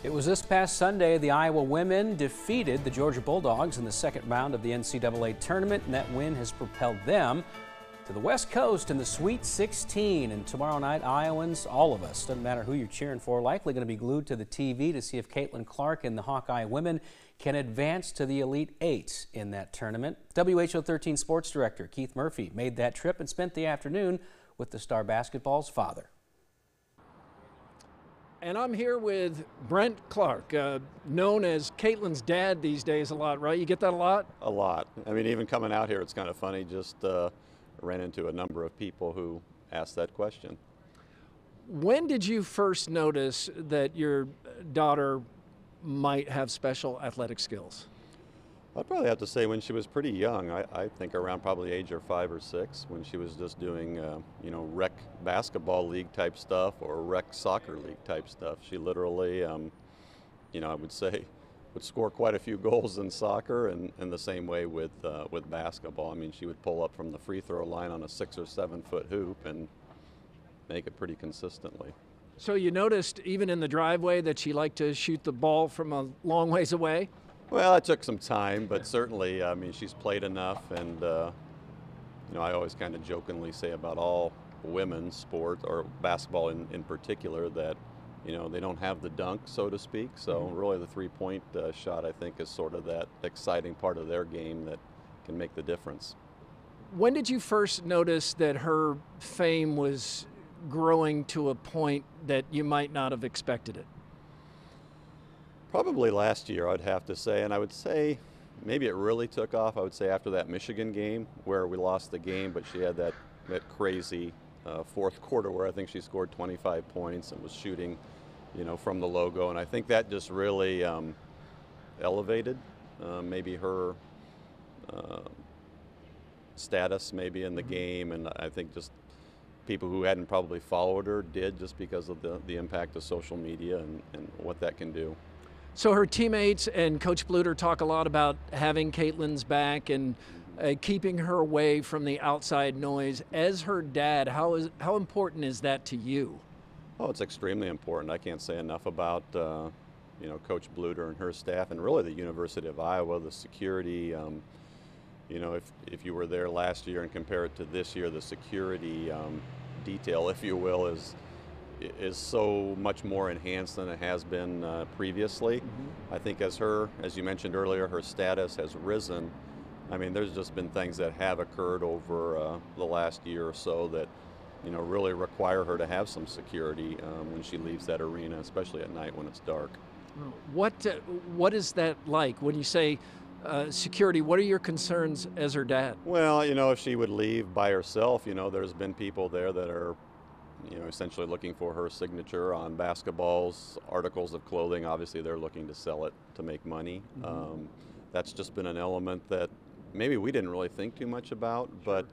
It was this past Sunday the Iowa women defeated the Georgia Bulldogs in the second round of the NCAA tournament, and that win has propelled them to the West Coast in the Sweet 16. And tomorrow night, Iowans, all of us, doesn't matter who you're cheering for, likely going to be glued to the TV to see if Caitlin Clark and the Hawkeye women can advance to the Elite Eight in that tournament. WHO 13 sports director Keith Murphy made that trip and spent the afternoon with the star basketball's father. And I'm here with Brent Clark, known as Caitlin's dad these days a lot, right? You get that a lot? A lot. I mean, even coming out here, it's kind of funny. Just ran into a number of people who asked that question. When did you first notice that your daughter might have special athletic skills? I'd probably have to say when she was pretty young. I think around probably age of 5 or 6, when she was just doing, rec basketball league type stuff or rec soccer league type stuff. She literally, I would say, would score quite a few goals in soccer, and the same way with basketball. I mean, she would pull up from the free throw line on a 6 or 7 foot hoop and make it pretty consistently. So you noticed even in the driveway that she liked to shoot the ball from a long ways away? Well, it took some time, but certainly, I mean, she's played enough, and I always kind of jokingly say about all women's sports, or basketball in particular, that they don't have the dunk, so to speak. So really, the three-point shot, I think, is sort of that exciting part of their game that can make the difference. When did you first notice that her fame was growing to a point that you might not have expected it? Probably last year, I'd have to say, and I would say maybe it really took off, I would say, after that Michigan game where we lost the game, but she had that crazy fourth quarter where I think she scored 25 points and was shooting, from the logo, and I think that just really elevated maybe her status maybe in the game, and I think just people who hadn't probably followed her did, just because of the impact of social media and what that can do. So her teammates and Coach Bluder talk a lot about having Caitlin's back and keeping her away from the outside noise. As her dad, how important is that to you? Oh, it's extremely important. I can't say enough about Coach Bluder and her staff, and really the University of Iowa, the security. If you were there last year and compare it to this year, the security detail, if you will, is so much more enhanced than it has been previously. I think as you mentioned earlier, her status has risen. I mean, there's just been things that have occurred over the last year or so that, really require her to have some security when she leaves that arena, especially at night when it's dark. What is that like? When you say security, what are your concerns as her dad? Well, if she would leave by herself, there's been people there that are essentially looking for her signature on basketballs, articles of clothing. Obviously, they're looking to sell it to make money. That's just been an element that maybe we didn't really think too much about, but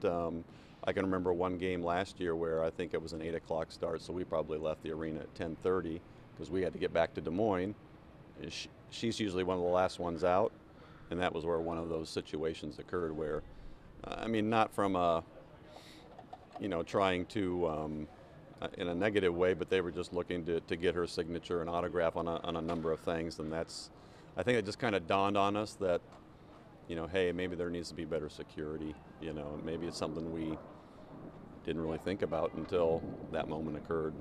I can remember one game last year where I think it was an 8 o'clock start, so we probably left the arena at 10:30 because we had to get back to Des Moines. She's usually one of the last ones out, and that was where one of those situations occurred where, not from a, trying to, in a negative way, but they were just looking to get her signature and autograph on a number of things, and I think it just kind of dawned on us that, hey, maybe there needs to be better security, maybe it's something we didn't really think about until that moment occurred.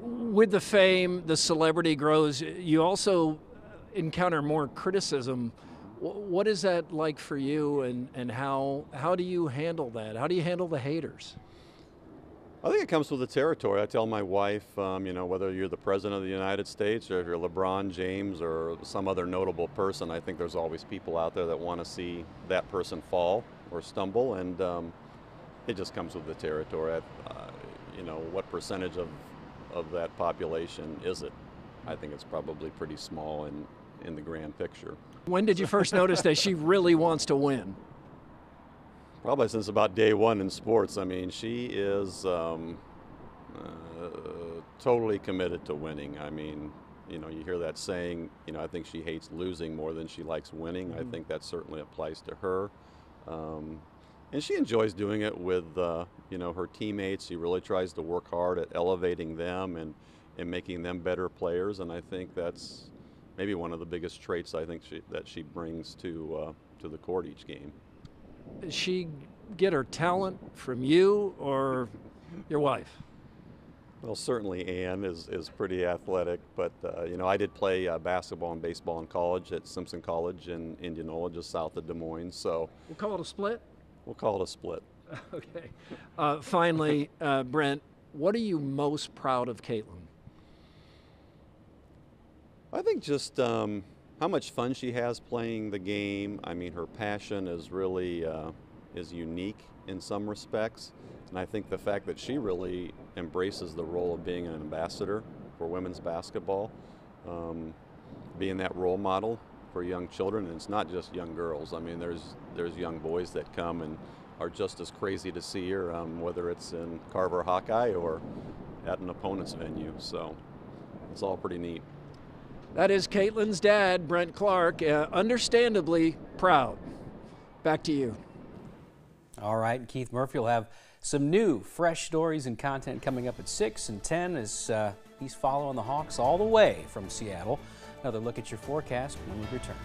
With the fame, the celebrity grows, you also encounter more criticism. What is that like for you, and how do you handle that? How do you handle the haters? I think it comes with the territory. I tell my wife, whether you're the President of the United States or if you're LeBron James or some other notable person, I think there's always people out there that want to see that person fall or stumble, and it just comes with the territory. What percentage of that population is it? I think it's probably pretty small in the grand picture. When did you first notice that she really wants to win? Probably since about day one in sports. I mean, she is totally committed to winning. I mean, you hear that saying, I think she hates losing more than she likes winning. I think that certainly applies to her. And she enjoys doing it with, her teammates. She really tries to work hard at elevating them and making them better players. And I think that's maybe one of the biggest traits I think that she brings to the court each game. Does she get her talent from you or your wife? Well, certainly Ann is pretty athletic, but you know, I did play basketball and baseball in college at Simpson College in Indianola, just south of Des Moines. So We'll call it a split? we'll call it a split. Okay. Finally, Brent, what are you most proud of Caitlin? I think just how much fun she has playing the game. I mean, her passion is really is unique in some respects. And I think the fact that she really embraces the role of being an ambassador for women's basketball, being that role model for young children, and it's not just young girls. I mean, there's young boys that come and are just as crazy to see her, whether it's in Carver Hawkeye or at an opponent's venue. So it's all pretty neat. That is Caitlin's dad, Brent Clark, understandably proud. Back to you. All right, Keith Murphy will have some new, fresh stories and content coming up at 6 and 10 as he's following the Hawks all the way from Seattle. Another look at your forecast when we return.